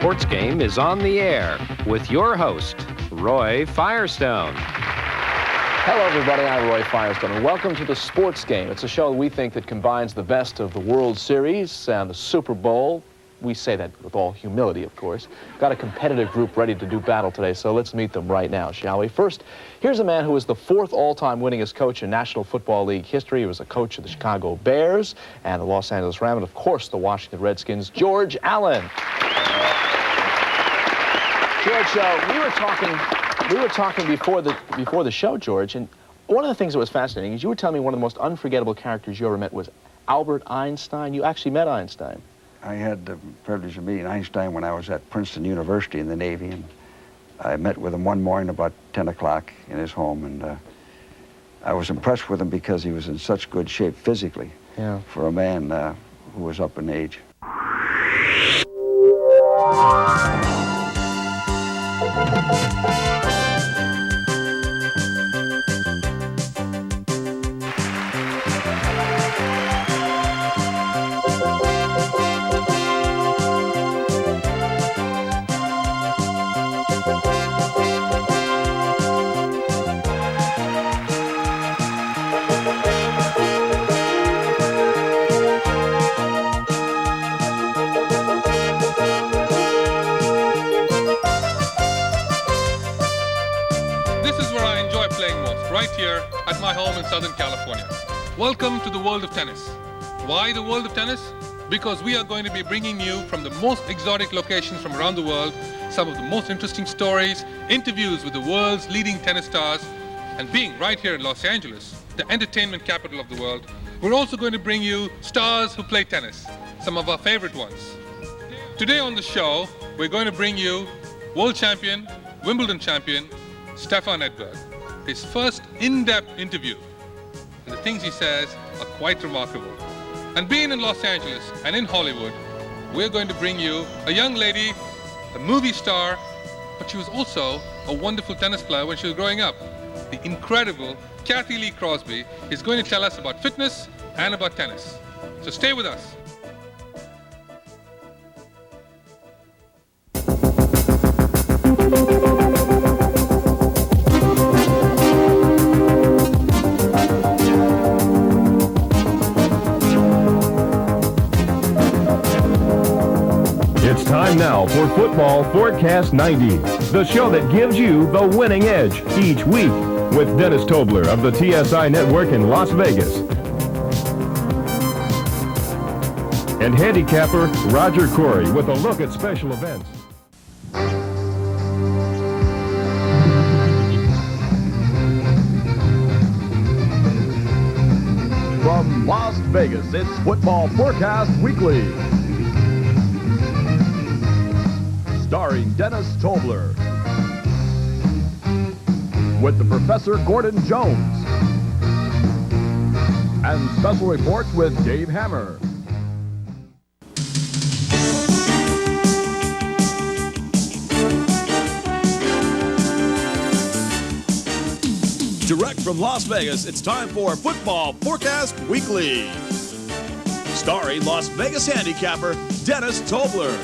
Sports Game is on the air with your host, Roy Firestone. Hello, everybody. I'm Roy Firestone, and welcome to the Sports Game. It's a show we think that combines the best of the World Series and the Super Bowl. We say that with all humility, of course. Got a competitive group ready to do battle today, so let's meet them right now, shall we? First, here's a man who is the fourth all-time winningest coach in National Football League history. He was a coach of the Chicago Bears and the Los Angeles Rams, and of course, the Washington Redskins, George Allen. George, we were talking before the show, George, and one of the things that was fascinating is you were telling me one of the most unforgettable characters you ever met was Albert Einstein. You actually met Einstein. I had the privilege of meeting Einstein when I was at Princeton University in the Navy, and I met with him one morning about 10 o'clock in his home, and I was impressed with him because he was in such good shape physically for a man who was up in age. Right here at my home in Southern California. Welcome to the world of tennis. Why the world of tennis? Because we are going to be bringing you from the most exotic locations from around the world, some of the most interesting stories, interviews with the world's leading tennis stars, and being right here in Los Angeles, the entertainment capital of the world, we're also going to bring you stars who play tennis, some of our favorite ones. Today on the show, we're going to bring you world champion, Wimbledon champion, Stefan Edberg. His first in-depth interview, and the things he says are quite remarkable. And being in Los Angeles and in Hollywood, we're going to bring you a young lady, a movie star, but she was also a wonderful tennis player when she was growing up. The incredible Kathy Lee Crosby is going to tell us about fitness and about tennis. So stay with us. It's time now for Football Forecast 90, the show that gives you the winning edge each week with Dennis Tobler of the TSI Network in Las Vegas and handicapper Roger Corey with a look at special events. From Las Vegas, it's Football Forecast Weekly. Starring Dennis Tobler. With the Professor Gordon Jones. And special reports with Dave Hammer. Direct from Las Vegas, it's time for Football Forecast Weekly. Starring Las Vegas handicapper Dennis Tobler.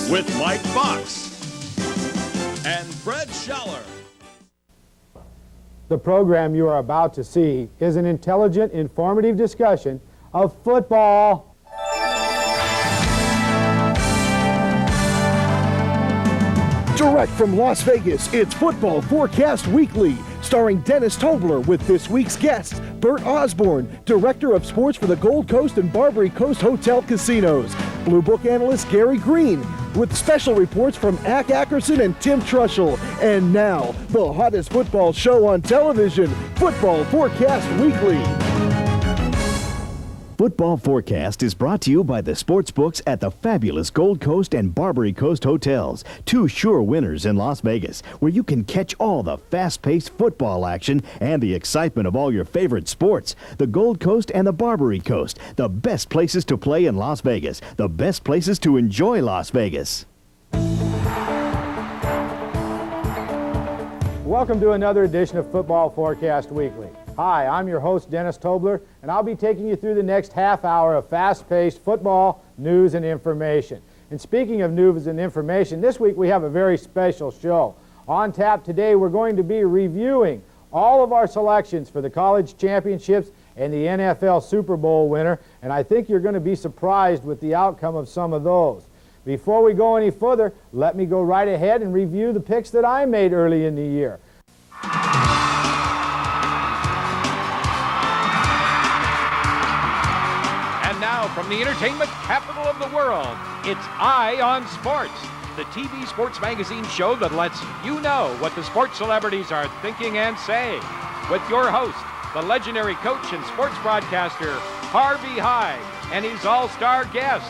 With Mike Fox and Fred Schaller. The program you are about to see is an intelligent, informative discussion of football. Direct from Las Vegas, it's Football Forecast Weekly, starring Dennis Tobler with this week's guests, Bert Osborne, Director of Sports for the Gold Coast and Barbary Coast Hotel Casinos, Blue Book analyst Gary Green, with special reports from Ack Ackerson and Tim Trushell. And now, the hottest football show on television, Football Forecast Weekly. Football Forecast is brought to you by the sports books at the fabulous Gold Coast and Barbary Coast Hotels, two sure winners in Las Vegas, where you can catch all the fast-paced football action and the excitement of all your favorite sports. The Gold Coast and the Barbary Coast, the best places to play in Las Vegas, the best places to enjoy Las Vegas. Welcome to another edition of Football Forecast Weekly. Hi, I'm your host, Dennis Tobler, and I'll be taking you through the next half hour of fast-paced football news and information. And speaking of news and information, this week we have a very special show. On tap today, we're going to be reviewing all of our selections for the college championships and the NFL Super Bowl winner, and I think you're going to be surprised with the outcome of some of those. Before we go any further, let me go right ahead and review the picks that I made early in the year. And now from the entertainment capital of the world, it's Eye on Sports, the TV sports magazine show that lets you know what the sports celebrities are thinking and saying. With your host, the legendary coach and sports broadcaster, Harvey Hyde, and his all-star guests.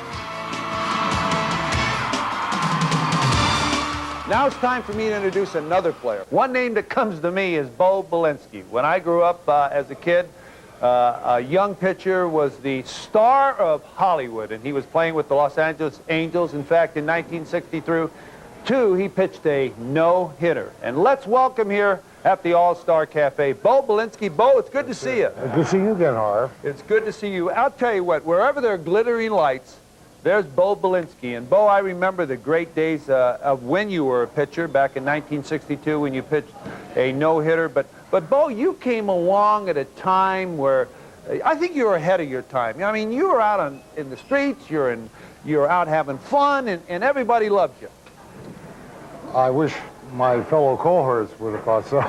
Now it's time for me to introduce another player. One name that comes to me is Bo Belinsky. When I grew up as a kid, a young pitcher was the star of Hollywood, and he was playing with the Los Angeles Angels. In fact, in 1962, he pitched a no-hitter. And let's welcome here at the All-Star Cafe, Bo Belinsky. Bo, it's good to see you. Good to see you again, Harv. It's good to see you. I'll tell you what, wherever there are glittering lights, there's Bo Belinsky. And Bo, I remember the great days of when you were a pitcher back in 1962 when you pitched a no-hitter. But Bo, you came along at a time where I think you were ahead of your time. I mean, you were out in the streets, you're out having fun, and everybody loved you. I wish my fellow cohorts would have thought so.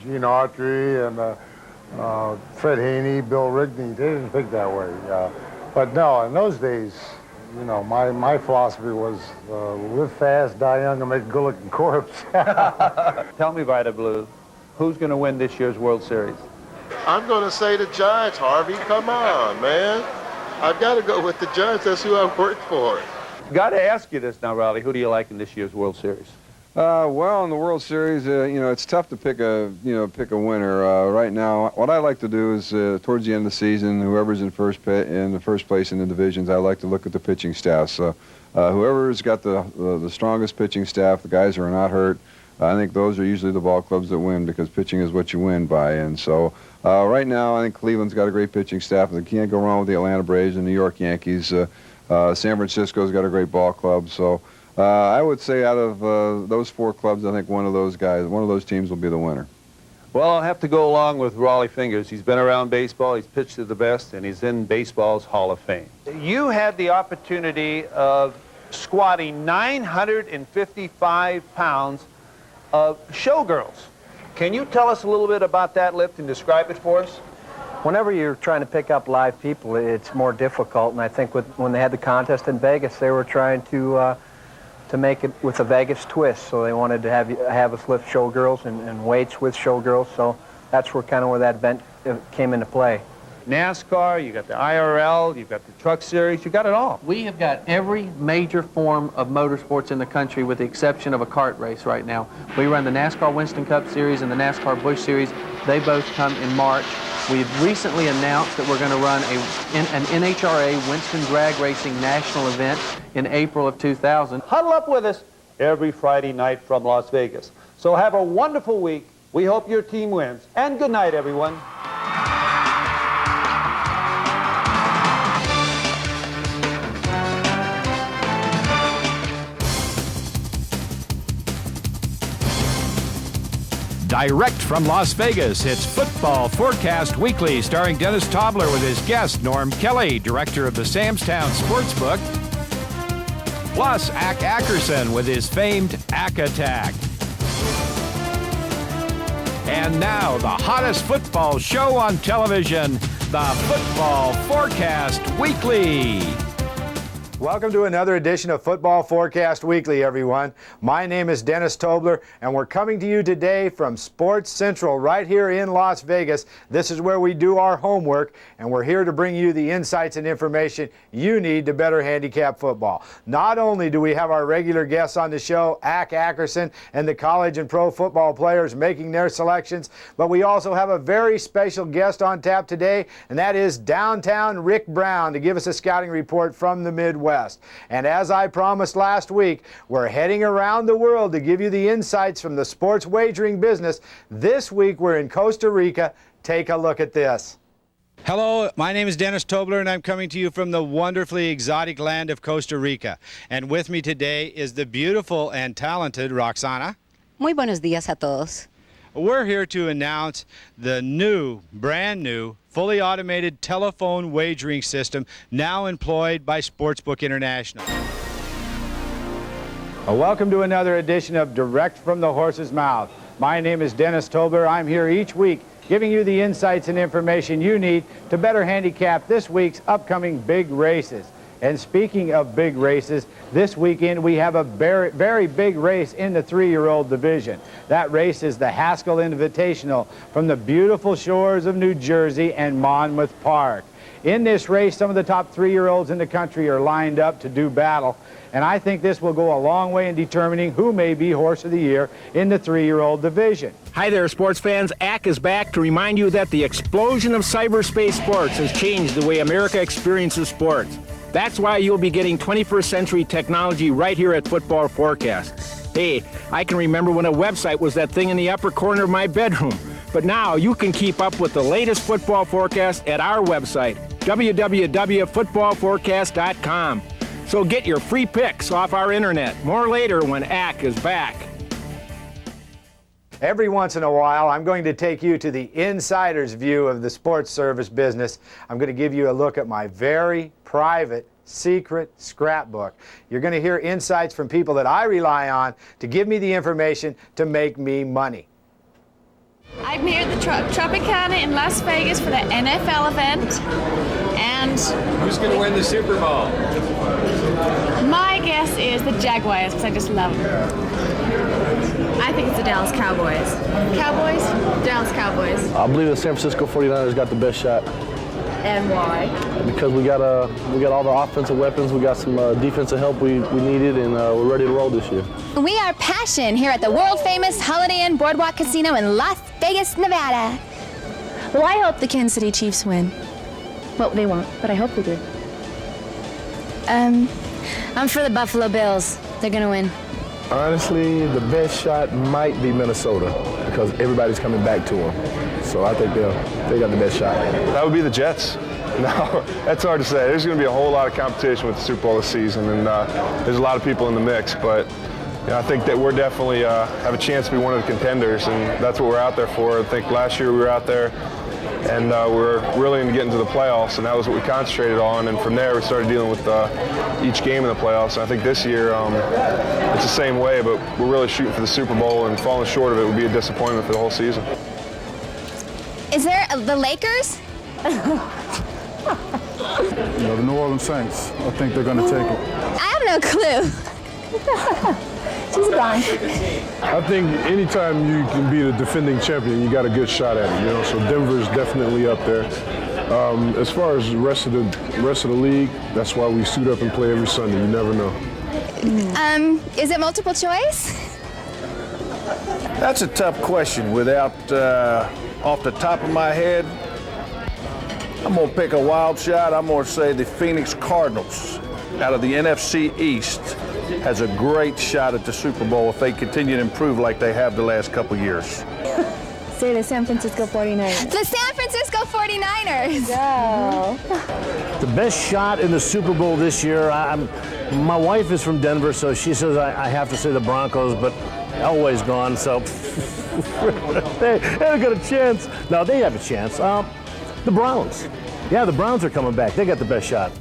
Gene Autry and Fred Haney, Bill Rigney, they didn't think that way. But no, in those days, you know, my philosophy was live fast, die young, and make a good-looking corpse. Tell me, Vita Blue, who's going to win this year's World Series? I'm going to say the Giants, Harvey. Come on, man. I've got to go with the Giants. That's who I've worked for. Got to ask you this now, Raleigh. Who do you like in this year's World Series? Well, in the World Series, you know, it's tough to pick a winner. Right now, what I like to do is towards the end of the season, whoever's in the first place in the divisions, I like to look at the pitching staff. So, whoever's got the strongest pitching staff, the guys who are not hurt, I think those are usually the ball clubs that win because pitching is what you win by. And so, right now, I think Cleveland's got a great pitching staff. They can't go wrong with the Atlanta Braves and New York Yankees. San Francisco's got a great ball club. So. I would say out of those four clubs, I think one of those teams will be the winner. Well, I'll have to go along with Raleigh Fingers. He's been around baseball, he's pitched to the best, and he's in baseball's Hall of Fame. You had the opportunity of squatting 955 pounds of showgirls. Can you tell us a little bit about that lift and describe it for us? Whenever you're trying to pick up live people, it's more difficult, and I think when they had the contest in Vegas, they were trying to make it with a Vegas twist, so they wanted to have us lift showgirls and weights with showgirls, so that's where that event came into play. NASCAR, you got the IRL, you've got the Truck Series, you got it all. We have got every major form of motorsports in the country with the exception of a kart race right now. We run the NASCAR Winston Cup Series and the NASCAR Busch Series. They both come in March. We've recently announced that we're going to run an NHRA Winston Drag Racing national event in April of 2000. Huddle up with us every Friday night from Las Vegas. So have a wonderful week. We hope your team wins. And good night, everyone. Direct from Las Vegas, it's Football Forecast Weekly, starring Dennis Tobler with his guest, Norm Kelly, director of the Samstown Sportsbook, plus Ack Ackerson with his famed Ack Attack. And now, the hottest football show on television, the Football Forecast Weekly. Welcome to another edition of Football Forecast Weekly, everyone. My name is Dennis Tobler, and we're coming to you today from Sports Central right here in Las Vegas. This is where we do our homework, and we're here to bring you the insights and information you need to better handicap football. Not only do we have our regular guests on the show, Ack Ackerson, and the college and pro football players making their selections, but we also have a very special guest on tap today, and that is Downtown Rick Brown to give us a scouting report from the Midwest. And as I promised last week, we're heading around the world to give you the insights from the sports wagering business. This week we're in Costa Rica. Take a look at this. Hello, my name is Dennis Tobler, and I'm coming to you from the wonderfully exotic land of Costa Rica. And with me today is the beautiful and talented Roxana. Muy buenos días a todos. We're here to announce the brand new, fully automated telephone wagering system now employed by Sportsbook International. Welcome to another edition of Direct from the Horse's Mouth. My name is Dennis Tobler. I'm here each week giving you the insights and information you need to better handicap this week's upcoming big races. And speaking of big races, this weekend we have a very, very big race in the 3-year-old division. That race is the Haskell Invitational from the beautiful shores of New Jersey and Monmouth Park. In this race, some of the top 3-year-olds in the country are lined up to do battle, and I think this will go a long way in determining who may be Horse of the Year in the 3-year-old division. Hi there, sports fans. ACK is back to remind you that the explosion of cyberspace sports has changed the way America experiences sports. That's why you'll be getting 21st century technology right here at Football Forecast. Hey, I can remember when a website was that thing in the upper corner of my bedroom. But now you can keep up with the latest football forecast at our website, www.footballforecast.com. So get your free picks off our internet. More later when ACK is back. Every once in a while, I'm going to take you to the insider's view of the sports service business. I'm going to give you a look at my very private, secret scrapbook. You're going to hear insights from people that I rely on to give me the information to make me money. I'm here at the Tropicana in Las Vegas for the NFL event, and who's going to win the Super Bowl? My guess is the Jaguars, because I just love them. I think it's the Dallas Cowboys. Cowboys? Dallas Cowboys. I believe the San Francisco 49ers got the best shot. And why? Because we got all the offensive weapons, we got some defensive help we needed, and we're ready to roll this year. We are Passion here at the world-famous Holiday Inn Boardwalk Casino in Las Vegas, Nevada. Well, I hope the Kansas City Chiefs win. Well, they won't, but I hope they do. I'm for the Buffalo Bills. They're gonna win. Honestly, the best shot might be Minnesota because everybody's coming back to them. So I think they got the best shot. That would be the Jets. No, that's hard to say. There's going to be a whole lot of competition with the Super Bowl this season, and there's a lot of people in the mix. But I think that we're definitely have a chance to be one of the contenders, and that's what we're out there for. I think last year we were out there, and we were really into getting to the playoffs, and that was what we concentrated on. And from there, we started dealing with each game in the playoffs. And I think this year it's the same way, but we're really shooting for the Super Bowl, and falling short of it would be a disappointment for the whole season. Is there the Lakers? The New Orleans Saints. I think they're going to take it. I have no clue. She's gone. I think anytime you can be the defending champion, you got a good shot at it. So Denver's definitely up there. As far as the rest of the league, that's why we suit up and play every Sunday. You never know. Is it multiple choice? That's a tough question. Without off the top of my head, I'm going to pick a wild shot. I'm going to say the Phoenix Cardinals out of the NFC East has a great shot at the Super Bowl if they continue to improve like they have the last couple years. Say the San Francisco 49ers. The San Francisco 49ers. Go. The best shot in the Super Bowl this year, my wife is from Denver, so she says I have to say the Broncos, but Elway's gone, so they haven't got a chance. No, they have a chance. The Browns. Yeah, the Browns are coming back. They got the best shot.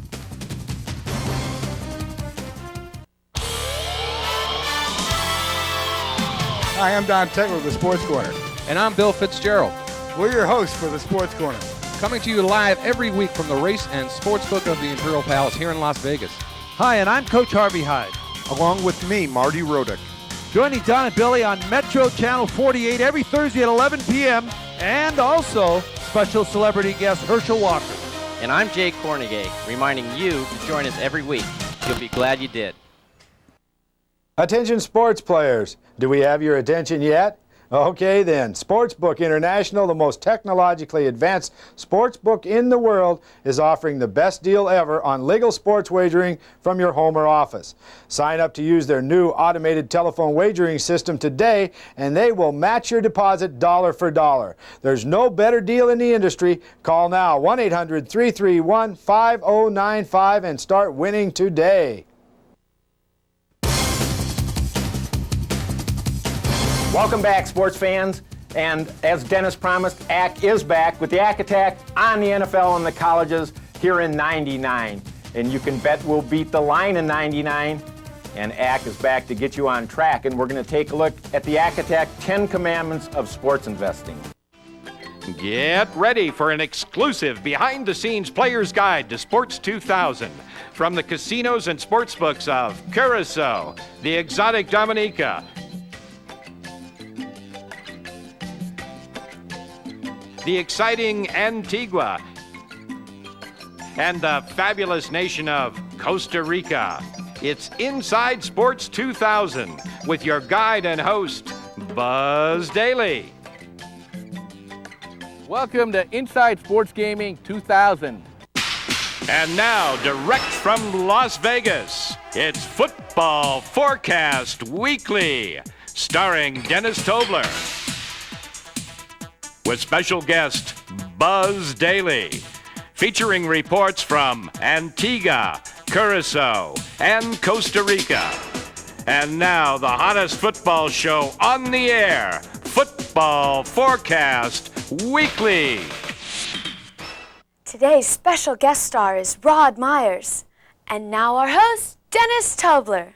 Hi, I'm Don Tegler with the Sports Corner. And I'm Bill Fitzgerald. We're your hosts for the Sports Corner. Coming to you live every week from the race and sportsbook of the Imperial Palace here in Las Vegas. Hi, and I'm Coach Harvey Hyde. Along with me, Marty Rodick. Joining Don and Billy on Metro Channel 48 every Thursday at 11 p.m. And also special celebrity guest Herschel Walker. And I'm Jay Cornegay, reminding you to join us every week. You'll be glad you did. Attention sports players. Do we have your attention yet? Okay then, Sportsbook International, the most technologically advanced sportsbook in the world, is offering the best deal ever on legal sports wagering from your home or office. Sign up to use their new automated telephone wagering system today and they will match your deposit dollar for dollar. There's no better deal in the industry. Call now 1-800-331-5095 and start winning today. Welcome back, sports fans. And as Dennis promised, ACK is back with the ACK Attack on the NFL and the colleges here in 99. And you can bet we'll beat the line in 99. And ACK is back to get you on track. And we're going to take a look at the ACK Attack 10 Commandments of Sports Investing. Get ready for an exclusive behind-the-scenes player's guide to Sports 2000 from the casinos and sportsbooks of Curacao, the exotic Dominica, the exciting Antigua, and the fabulous nation of Costa Rica. It's Inside Sports 2000 with your guide and host, Buzz Daly. Welcome to Inside Sports Gaming 2000. And now, direct from Las Vegas, it's Football Forecast Weekly, starring Dennis Tobler, with special guest Buzz Daly, featuring reports from Antigua, Curacao, and Costa Rica. And now, the hottest football show on the air, Football Forecast Weekly. Today's special guest star is Rod Myers. And now our host, Dennis Tobler.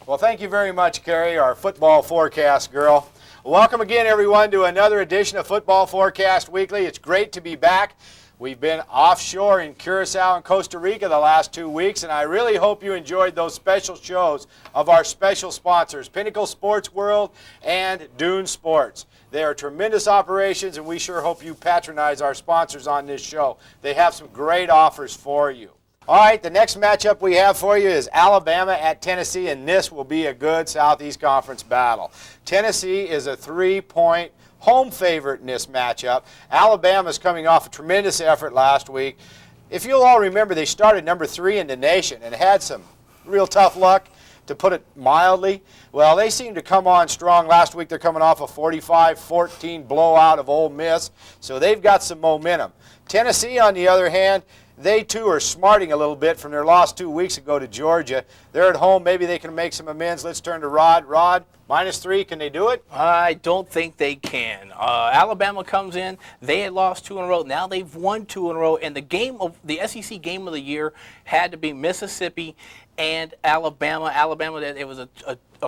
Well, thank you very much, Carrie, our football forecast girl. Welcome again, everyone, to another edition of Football Forecast Weekly. It's great to be back. We've been offshore in Curacao and Costa Rica the last 2 weeks, and I really hope you enjoyed those special shows of our special sponsors, Pinnacle Sports World and Dune Sports. They are tremendous operations, and we sure hope you patronize our sponsors on this show. They have some great offers for you. All right, the next matchup we have for you is Alabama at Tennessee, and this will be a good Southeast Conference battle. Tennessee is a 3-point home favorite in this matchup. Alabama's coming off a tremendous effort last week. If you'll all remember, they started number 3 in the nation and had some real tough luck, to put it mildly. Well, they seem to come on strong. Last week they're coming off a 45-14 blowout of Ole Miss, so they've got some momentum. Tennessee, on the other hand, they too are smarting a little bit from their loss 2 weeks ago to Georgia. They're at home. Maybe they can make some amends. Let's turn to Rod. Rod, -3, can they do it? I don't think they can. Alabama comes in. They had lost 2 in a row. Now they've won 2 in a row. And the SEC game of the year had to be Mississippi and Alabama. It was a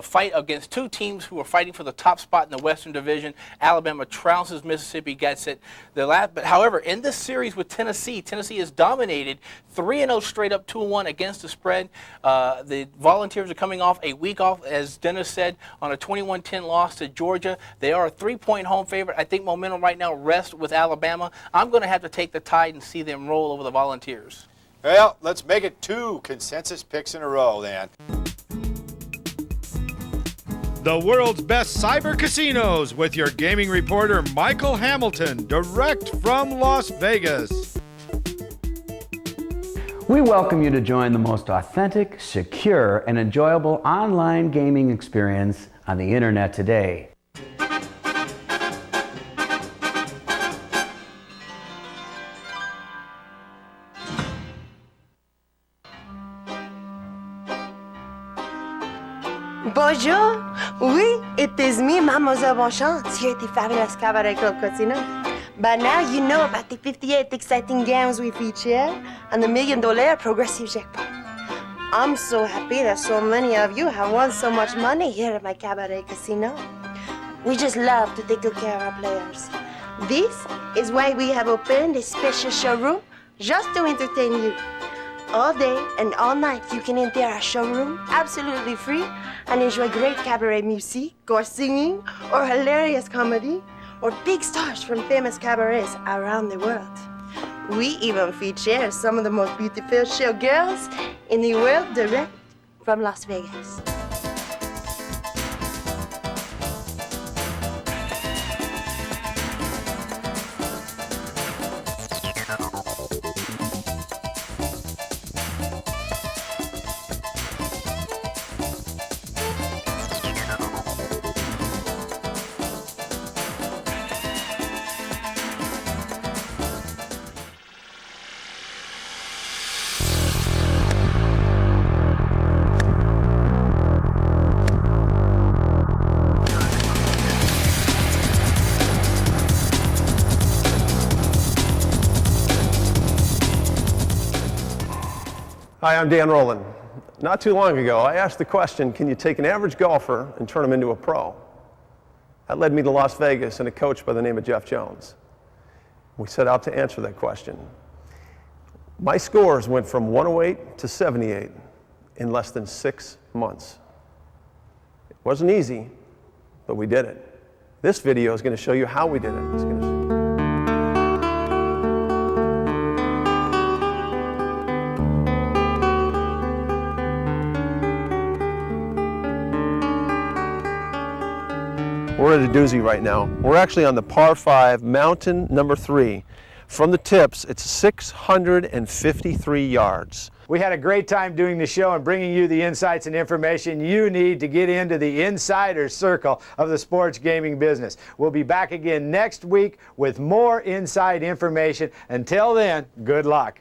fight against 2 teams who were fighting for the top spot in the Western Division. Alabama trounces Mississippi, gets it. But however, in this series with Tennessee is dominated 3-0 straight up, 2-1 against the spread. The Volunteers are coming off a week off, as Dennis said, on a 21-10 loss to Georgia. They are a 3-point home favorite. I think momentum right now rests with Alabama. I'm going to have to take the Tide and see them roll over the Volunteers. Well, let's make it 2 consensus picks in a row then. The world's best cyber casinos with your gaming reporter Michael Hamilton, direct from Las Vegas. We welcome you to join the most authentic, secure, and enjoyable online gaming experience on the internet today. Bonjour. Oui, it is me, Mademoiselle Bonchance, here at the fabulous Cabaret Club Casino. By now, you know about the 58 exciting games we feature and the $1 million progressive jackpot. I'm so happy that so many of you have won so much money here at my Cabaret Casino. We just love to take good care of our players. This is why we have opened a special showroom just to entertain you. All day and all night, you can enter our showroom absolutely free and enjoy great cabaret music, or singing, or hilarious comedy, or big stars from famous cabarets around the world. We even feature some of the most beautiful showgirls in the world, direct from Las Vegas. Hi, I'm Dan Rowland. Not too long ago, I asked the question, can you take an average golfer and turn him into a pro? That led me to Las Vegas and a coach by the name of Jeff Jones. We set out to answer that question. My scores went from 108 to 78 in less than 6 months. It wasn't easy, but we did it. This video is going to show you how we did it. It's going to We're at a doozy right now. We're actually on the par 5, mountain number 3. From the tips, it's 653 yards. We had a great time doing the show and bringing you the insights and information you need to get into the insider circle of the sports gaming business. We'll be back again next week with more inside information. Until then, good luck.